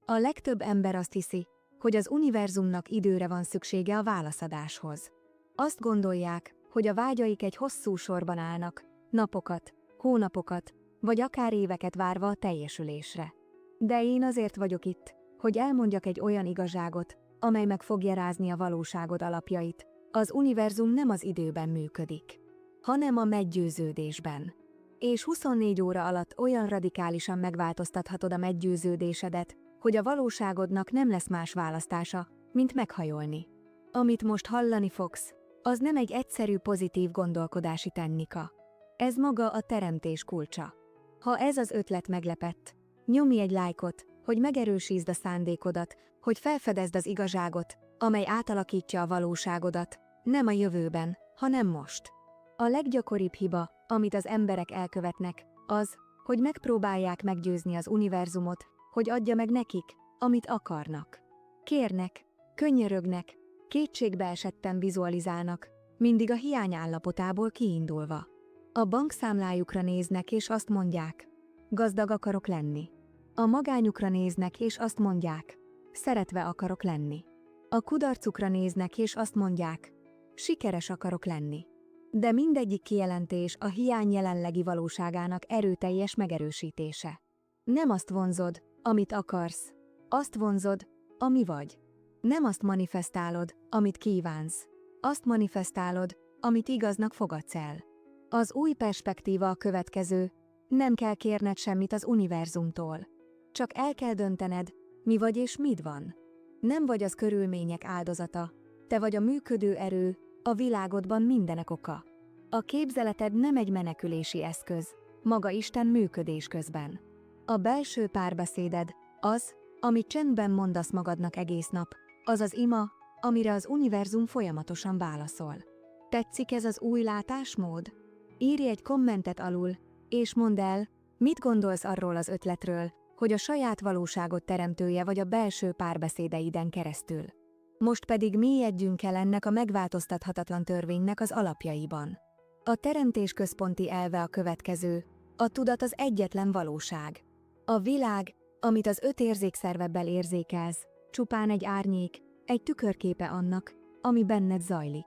A legtöbb ember azt hiszi, hogy az univerzumnak időre van szüksége a válaszadáshoz. Azt gondolják, hogy a vágyaik egy hosszú sorban állnak, napokat, hónapokat, vagy akár éveket várva a teljesülésre. De én azért vagyok itt, hogy elmondjak egy olyan igazságot, amely meg fogja rázni a valóságod alapjait. Az univerzum nem az időben működik, hanem a meggyőződésben. És 24 óra alatt olyan radikálisan megváltoztathatod a meggyőződésedet, hogy a valóságodnak nem lesz más választása, mint meghajolni. Amit most hallani fogsz, az nem egy egyszerű pozitív gondolkodási technika. Ez maga a teremtés kulcsa. Ha ez az ötlet meglepett, nyomj egy lájkot, hogy megerősítsd a szándékodat, hogy felfedezd az igazságot, amely átalakítja a valóságodat, nem a jövőben, hanem most. A leggyakoribb hiba, amit az emberek elkövetnek, az, hogy megpróbálják meggyőzni az univerzumot, hogy adja meg nekik, amit akarnak. Kérnek, könyörögnek, kétségbeesetten vizualizálnak, mindig a hiány állapotából kiindulva. A bankszámlájukra néznek és azt mondják, gazdag akarok lenni. A magányukra néznek és azt mondják, szeretve akarok lenni. A kudarcukra néznek és azt mondják, sikeres akarok lenni. De mindegyik kijelentés a hiány jelenlegi valóságának erőteljes megerősítése. Nem azt vonzod, amit akarsz, azt vonzod, ami vagy. Nem azt manifestálod, amit kívánsz, azt manifestálod, amit igaznak fogadsz el. Az új perspektíva a következő, nem kell kérned semmit az univerzumtól. Csak el kell döntened, mi vagy és mit van. Nem vagy az körülmények áldozata, te vagy a működő erő, a világodban mindenek oka. A képzeleted nem egy menekülési eszköz, maga Isten működés közben. A belső párbeszéded, az, amit csendben mondasz magadnak egész nap, az az ima, amire az univerzum folyamatosan válaszol. Tetszik ez az új látásmód? Írj egy kommentet alul, és mondd el, mit gondolsz arról az ötletről, hogy a saját valóságot teremtője vagy a belső párbeszédeiden keresztül. Most pedig mélyedjünk el ennek a megváltoztathatatlan törvénynek az alapjaiban. A teremtés központi elve a következő, a tudat az egyetlen valóság. A világ, amit az 5 érzékszerveddel érzékelsz, csupán egy árnyék, egy tükörképe annak, ami benned zajlik.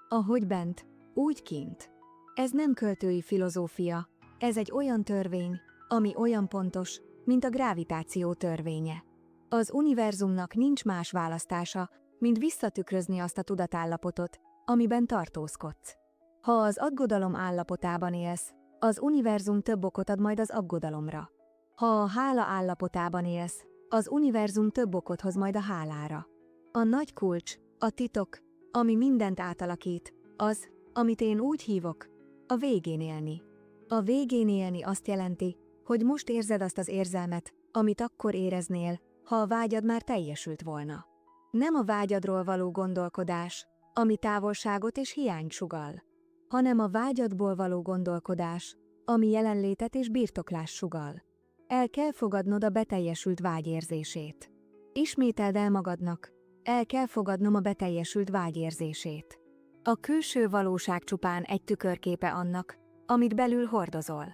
Ahogy bent, úgy kint. Ez nem költői filozófia, ez egy olyan törvény, ami olyan pontos, mint a gravitáció törvénye. Az univerzumnak nincs más választása, mint visszatükrözni azt a tudatállapotot, amiben tartózkodsz. Ha az aggodalom állapotában élsz, az univerzum több okot ad majd az aggodalomra. Ha a hála állapotában élsz, az univerzum több okot hoz majd a hálára. A nagy kulcs, a titok, ami mindent átalakít, az, amit én úgy hívok, a végén élni. A végén élni azt jelenti, hogy most érzed azt az érzelmet, amit akkor éreznél, ha a vágyad már teljesült volna. Nem a vágyadról való gondolkodás, ami távolságot és hiányt sugall, hanem a vágyadból való gondolkodás, ami jelenlétet és birtoklást sugall. El kell fogadnod a beteljesült vágyérzését. Ismételd el magadnak, el kell fogadnom a beteljesült vágyérzését. A külső valóság csupán egy tükörképe annak, amit belül hordozol.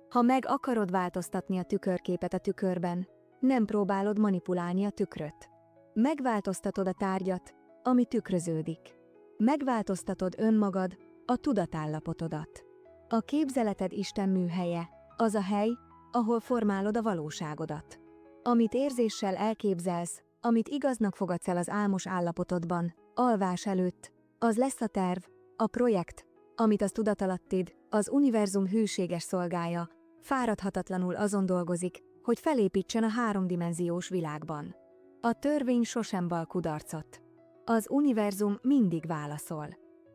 Ha meg akarod változtatni a tükörképet a tükörben, nem próbálod manipulálni a tükröt. Megváltoztatod a tárgyat, ami tükröződik. Megváltoztatod önmagad, a tudatállapotodat. A képzeleted Isten műhelye, az a hely, ahol formálod a valóságodat. Amit érzéssel elképzelsz, amit igaznak fogadsz el az álmos állapotodban, alvás előtt, az lesz a terv, a projekt, amit az tudatalattid, az univerzum hűséges szolgája, fáradhatatlanul azon dolgozik, hogy felépítsen a 3-dimenziós világban. A törvény sosem val kudarcot. Az univerzum mindig válaszol.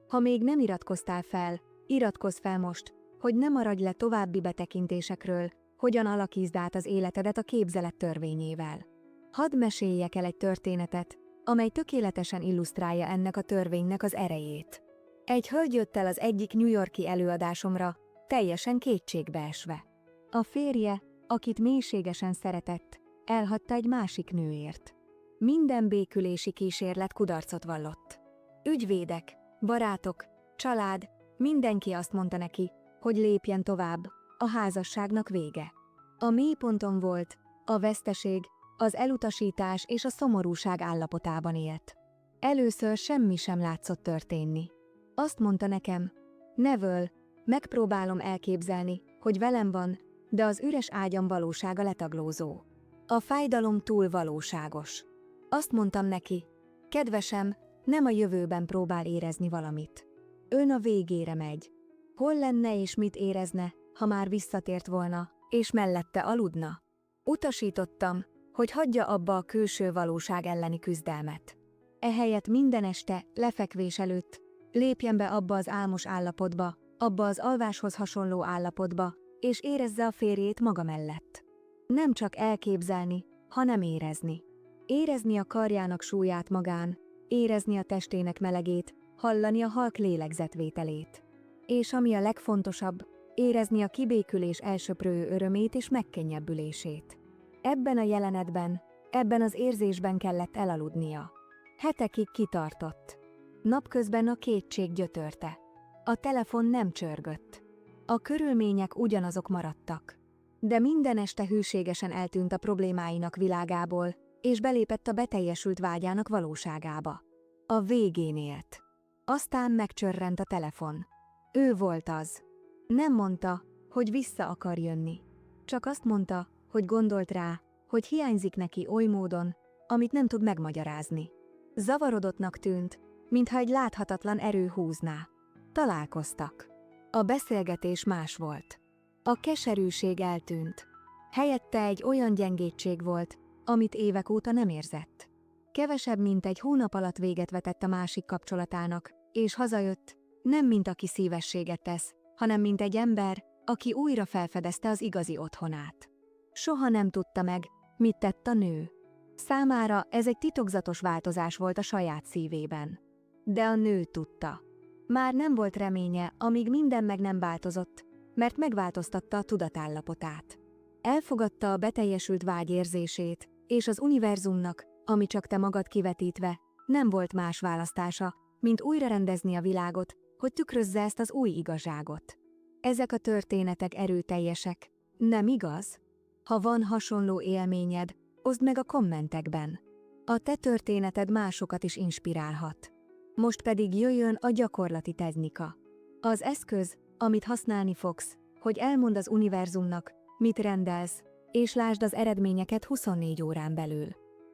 Ha még nem iratkoztál fel, iratkozz fel most, hogy ne maradj le további betekintésekről, hogyan alakítsd át az életedet a képzelet törvényével. Hadd meséljek el egy történetet, amely tökéletesen illusztrálja ennek a törvénynek az erejét. Egy hölgy jött el az egyik New York-i előadásomra, teljesen kétségbeesve. A férje, akit mélységesen szeretett, elhagyta egy másik nőért. Minden békülési kísérlet kudarcot vallott. Ügyvédek, barátok, család, mindenki azt mondta neki, hogy lépjen tovább, a házasságnak vége. A mélyponton volt, a veszteség, az elutasítás és a szomorúság állapotában élt. Először semmi sem látszott történni. Azt mondta nekem, Neville, megpróbálom elképzelni, hogy velem van, de az üres ágyam valósága letaglózó. A fájdalom túl valóságos. Azt mondtam neki, kedvesem, nem a jövőben próbál érezni valamit. Ön a végére megy. Hol lenne és mit érezne, ha már visszatért volna, és mellette aludna? Utasítottam, hogy hagyja abba a külső valóság elleni küzdelmet. Ehelyett minden este, lefekvés előtt, lépjen be abba az álmos állapotba, abba az alváshoz hasonló állapotba, és érezze a férjét maga mellett. Nem csak elképzelni, hanem érezni. Érezni a karjának súlyát magán, érezni a testének melegét, hallani a halk lélegzetvételét. És ami a legfontosabb, érezni a kibékülés elsöprő örömét és megkönnyebbülését. Ebben a jelenetben, ebben az érzésben kellett elaludnia. Hetekig kitartott. Napközben a kétség gyötörte. A telefon nem csörgött. A körülmények ugyanazok maradtak. De minden este hűségesen eltűnt a problémáinak világából, és belépett a beteljesült vágyának valóságába. A végén élt. Aztán megcsörrent a telefon. Ő volt az. Nem mondta, hogy vissza akar jönni. Csak azt mondta, hogy gondolt rá, hogy hiányzik neki oly módon, amit nem tud megmagyarázni. Zavarodottnak tűnt, mintha egy láthatatlan erő húzná. Találkoztak. A beszélgetés más volt. A keserűség eltűnt. Helyette egy olyan gyengétség volt, amit évek óta nem érzett. Kevesebb, mint egy hónap alatt véget vetett a másik kapcsolatának, és hazajött, nem mint aki szívességet tesz, hanem mint egy ember, aki újra felfedezte az igazi otthonát. Soha nem tudta meg, mit tett a nő. Számára ez egy titokzatos változás volt a saját szívében. De a nő tudta. Már nem volt reménye, amíg minden meg nem változott, mert megváltoztatta a tudatállapotát. Elfogadta a beteljesült vágy érzését, és az univerzumnak, ami csak te magad kivetítve, nem volt más választása, mint újra rendezni a világot, hogy tükrözze ezt az új igazságot. Ezek a történetek erőteljesek, nem igaz? Ha van hasonló élményed, oszd meg a kommentekben. A te történeted másokat is inspirálhat. Most pedig jöjjön a gyakorlati technika. Az eszköz, amit használni fogsz, hogy elmondd az univerzumnak, mit rendelsz, és lásd az eredményeket 24 órán belül.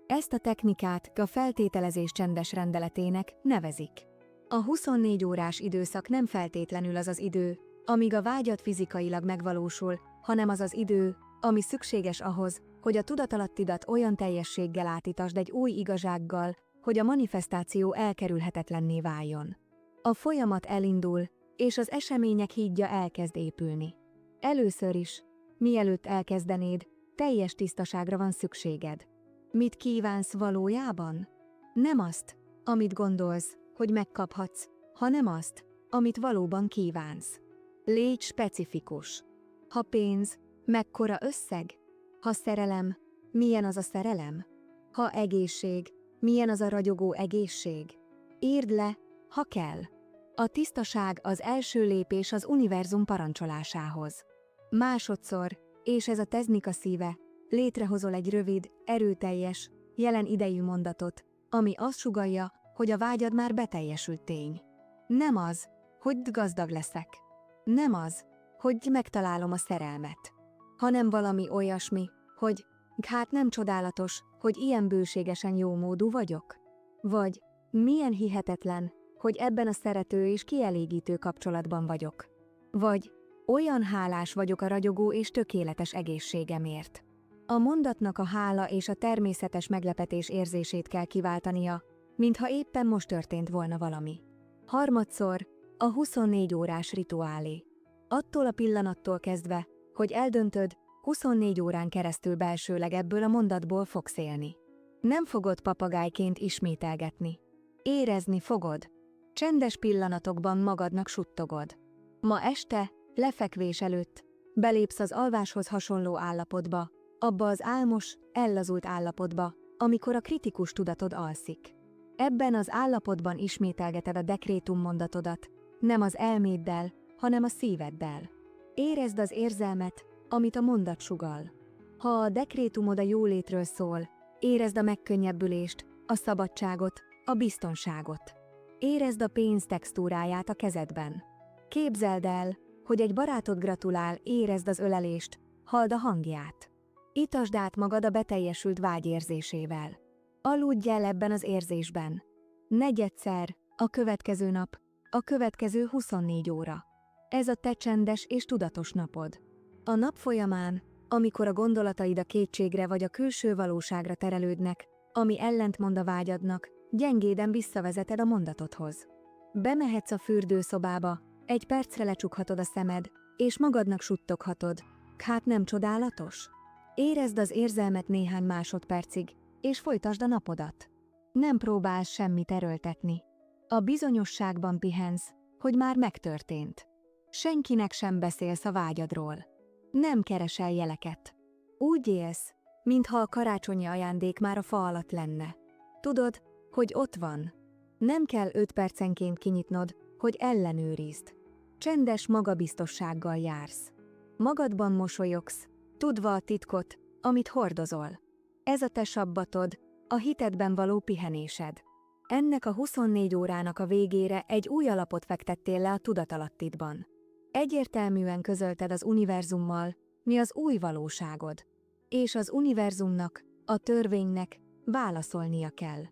Ezt a technikát a feltételezés csendes rendeletének nevezik. A 24 órás időszak nem feltétlenül az az idő, amíg a vágyad fizikailag megvalósul, hanem az az idő, ami szükséges ahhoz, hogy a tudatalattidat olyan teljességgel átítasd egy új igazsággal, hogy a manifestáció elkerülhetetlenné váljon. A folyamat elindul, és az események hídja elkezd épülni. Először is, mielőtt elkezdenéd, teljes tisztaságra van szükséged. Mit kívánsz valójában? Nem azt, amit gondolsz, hogy megkaphatsz, hanem azt, amit valóban kívánsz. Légy specifikus. Ha pénz, mekkora összeg? Ha szerelem, milyen az a szerelem? Ha egészség, milyen az a ragyogó egészség? Írd le, ha kell. A tisztaság az első lépés az univerzum parancsolásához. Másodszor, és ez a technika szíve, létrehozol egy rövid, erőteljes, jelen idejű mondatot, ami azt sugallja, hogy a vágyad már beteljesült tény. Nem az, hogy gazdag leszek. Nem az, hogy megtalálom a szerelmet. Hanem valami olyasmi, hogy hát nem csodálatos, hogy ilyen bőségesen jómódú vagyok. Vagy milyen hihetetlen, hogy ebben a szerető és kielégítő kapcsolatban vagyok. Vagy olyan hálás vagyok a ragyogó és tökéletes egészségemért. A mondatnak a hála és a természetes meglepetés érzését kell kiváltania, mintha éppen most történt volna valami. Harmadszor, a 24 órás rituálé. Attól a pillanattól kezdve, hogy eldöntöd, 24 órán keresztül belsőleg ebből a mondatból fogsz élni. Nem fogod papagájként ismételgetni. Érezni fogod. Csendes pillanatokban magadnak suttogod. Ma este, lefekvés előtt, belépsz az alváshoz hasonló állapotba, abba az álmos, ellazult állapotba, amikor a kritikus tudatod alszik. Ebben az állapotban ismételgeted a dekrétum mondatodat, nem az elméddel, hanem a szíveddel. Érezd az érzelmet, amit a mondat sugall. Ha a dekrétumod a jólétről szól, Érezd a megkönnyebbülést, a szabadságot, a biztonságot. Érezd a pénz textúráját a kezedben. Képzeld el, hogy egy barátod gratulál, érezd az ölelést, halld a hangját. Itasd át magad a beteljesült vágy érzésével. Aludj el ebben az érzésben. Negyedszer, a következő nap, a következő 24 óra. Ez a te csendes és tudatos napod. A nap folyamán, amikor a gondolataid a kétségre vagy a külső valóságra terelődnek, ami ellentmond a vágyadnak, gyengéden visszavezeted a mondatodhoz. Bemehetsz a fürdőszobába, egy percre lecsukhatod a szemed, és magadnak suttoghatod. Hát nem csodálatos? Érezd az érzelmet néhány másodpercig, és folytasd a napodat. Nem próbálsz semmit erőltetni. A bizonyosságban pihensz, hogy már megtörtént. Senkinek sem beszélsz a vágyadról. Nem keresel jeleket. Úgy élsz, mintha a karácsonyi ajándék már a fa alatt lenne. Tudod, hogy ott van. Nem kell 5 percenként kinyitnod, hogy ellenőrizd. Csendes magabiztossággal jársz. Magadban mosolyogsz, tudva a titkot, amit hordozol. Ez a te sabbatod, a hitedben való pihenésed. Ennek a 24 órának a végére egy új alapot fektettél le a tudatalattidban. Egyértelműen közölted az univerzummal, mi az új valóságod. És az univerzumnak, a törvénynek válaszolnia kell.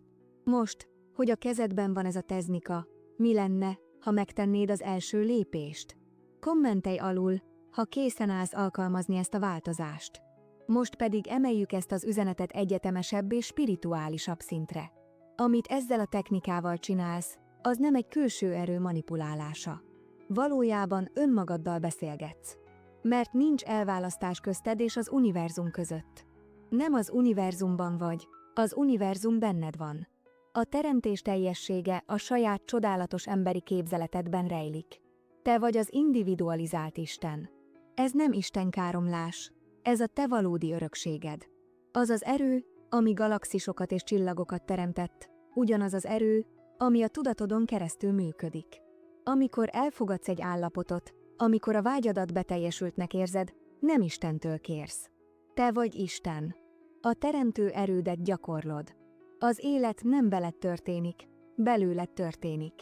Most, hogy a kezedben van ez a technika, mi lenne, ha megtennéd az első lépést? Kommentelj alul, ha készen állsz alkalmazni ezt a változást. Most pedig emeljük ezt az üzenetet egyetemesebb és spirituálisabb szintre. Amit ezzel a technikával csinálsz, az nem egy külső erő manipulálása. Valójában önmagaddal beszélgetsz. Mert nincs elválasztás közted és az univerzum között. Nem az univerzumban vagy, az univerzum benned van. A teremtés teljessége a saját csodálatos emberi képzeletedben rejlik. Te vagy az individualizált Isten. Ez nem istenkáromlás, ez a te valódi örökséged. Az az erő, ami galaxisokat és csillagokat teremtett, ugyanaz az erő, ami a tudatodon keresztül működik. Amikor elfogadsz egy állapotot, amikor a vágyadat beteljesültnek érzed, nem Istentől kérsz. Te vagy Isten. A teremtő erődet gyakorlod. Az élet nem veled történik, belőled történik.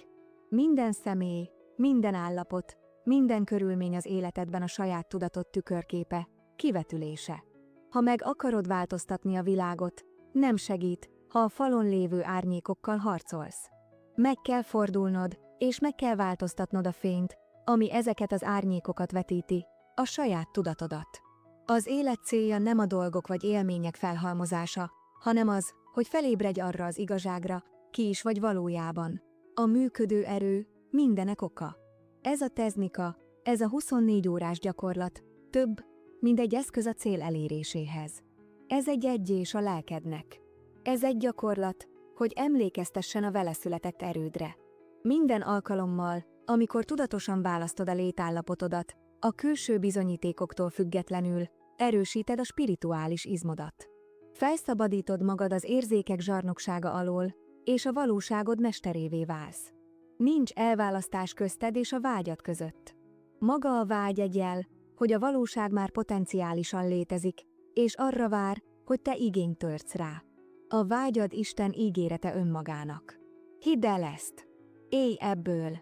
Minden személy, minden állapot, minden körülmény az életedben a saját tudatod tükörképe, kivetülése. Ha meg akarod változtatni a világot, nem segít, ha a falon lévő árnyékokkal harcolsz. Meg kell fordulnod, és meg kell változtatnod a fényt, ami ezeket az árnyékokat vetíti, a saját tudatodat. Az élet célja nem a dolgok vagy élmények felhalmozása, hanem az, hogy felébredj arra az igazságra, ki is vagy valójában. A működő erő mindenek oka. Ez a technika, ez a 24 órás gyakorlat több, mint egy eszköz a cél eléréséhez. Ez egy edzés a lelkednek. Ez egy gyakorlat, hogy emlékeztessen a vele született erődre. Minden alkalommal, amikor tudatosan választod a létállapotodat, a külső bizonyítékoktól függetlenül, erősíted a spirituális izmodat. Felszabadítod magad az érzékek zsarnoksága alól, és a valóságod mesterévé válsz. Nincs elválasztás közted és a vágyad között. Maga a vágy egy jel, hogy a valóság már potenciálisan létezik, és arra vár, hogy te igényt törsz rá. A vágyad Isten ígérete önmagának. Hidd el ezt! Élj ebből!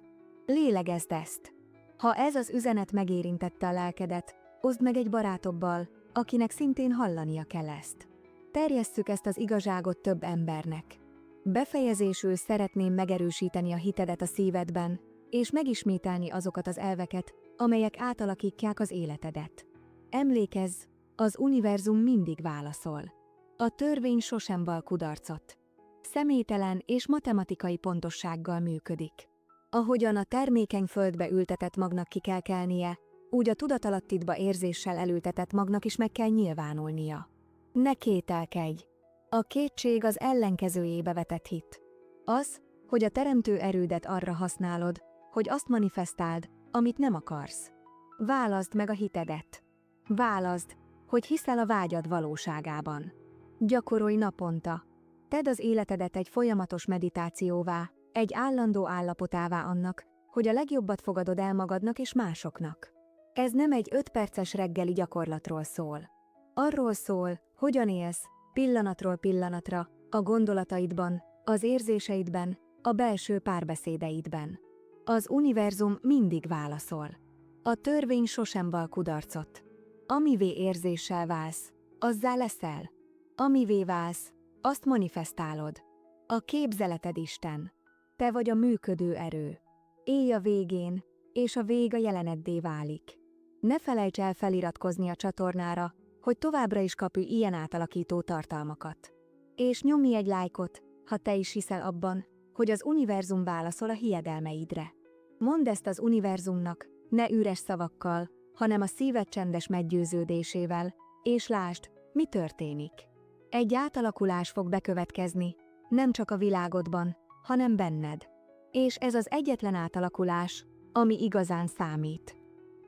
Lélegezd ezt! Ha ez az üzenet megérintette a lelkedet, oszd meg egy barátoddal, akinek szintén hallania kell ezt. Terjesszük ezt az igazságot több embernek. Befejezésül szeretném megerősíteni a hitedet a szívedben, és megismételni azokat az elveket, amelyek átalakítják az életedet. Emlékezz, az univerzum mindig válaszol. A törvény sosem val kudarcot. Személytelen és matematikai pontossággal működik. Ahogyan a termékeny földbe ültetett magnak ki kell kelnie, úgy a tudatalattidba érzéssel elültetett magnak is meg kell nyilvánulnia. Ne kételkedj! A kétség az ellenkezőjébe vetett hit. Az, hogy a teremtő erődet arra használod, hogy azt manifestáld, amit nem akarsz. Válaszd meg a hitedet. Válaszd, hogy hiszel a vágyad valóságában. Gyakorolj naponta. Tedd az életedet egy folyamatos meditációvá, egy állandó állapotává annak, hogy a legjobbat fogadod el magadnak és másoknak. Ez nem egy 5 perces reggeli gyakorlatról szól. Arról szól, hogyan élsz, pillanatról pillanatra, a gondolataidban, az érzéseidben, a belső párbeszédeidben. Az univerzum mindig válaszol. A törvény sosem val kudarcot. Amivé érzéssel válsz, azzá leszel. Amivé válsz, azt manifestálod. A képzeleted Isten. Te vagy a működő erő. Élj a végén, és a vég a jeleneddé válik. Ne felejts el feliratkozni a csatornára, hogy továbbra is kapj ilyen átalakító tartalmakat. És nyomj egy lájkot, ha te is hiszel abban, hogy az univerzum válaszol a hiedelmeidre. Mondd ezt az univerzumnak, ne üres szavakkal, hanem a szíved csendes meggyőződésével, és lásd, mi történik. Egy átalakulás fog bekövetkezni, nem csak a világodban, hanem benned. És ez az egyetlen átalakulás, ami igazán számít.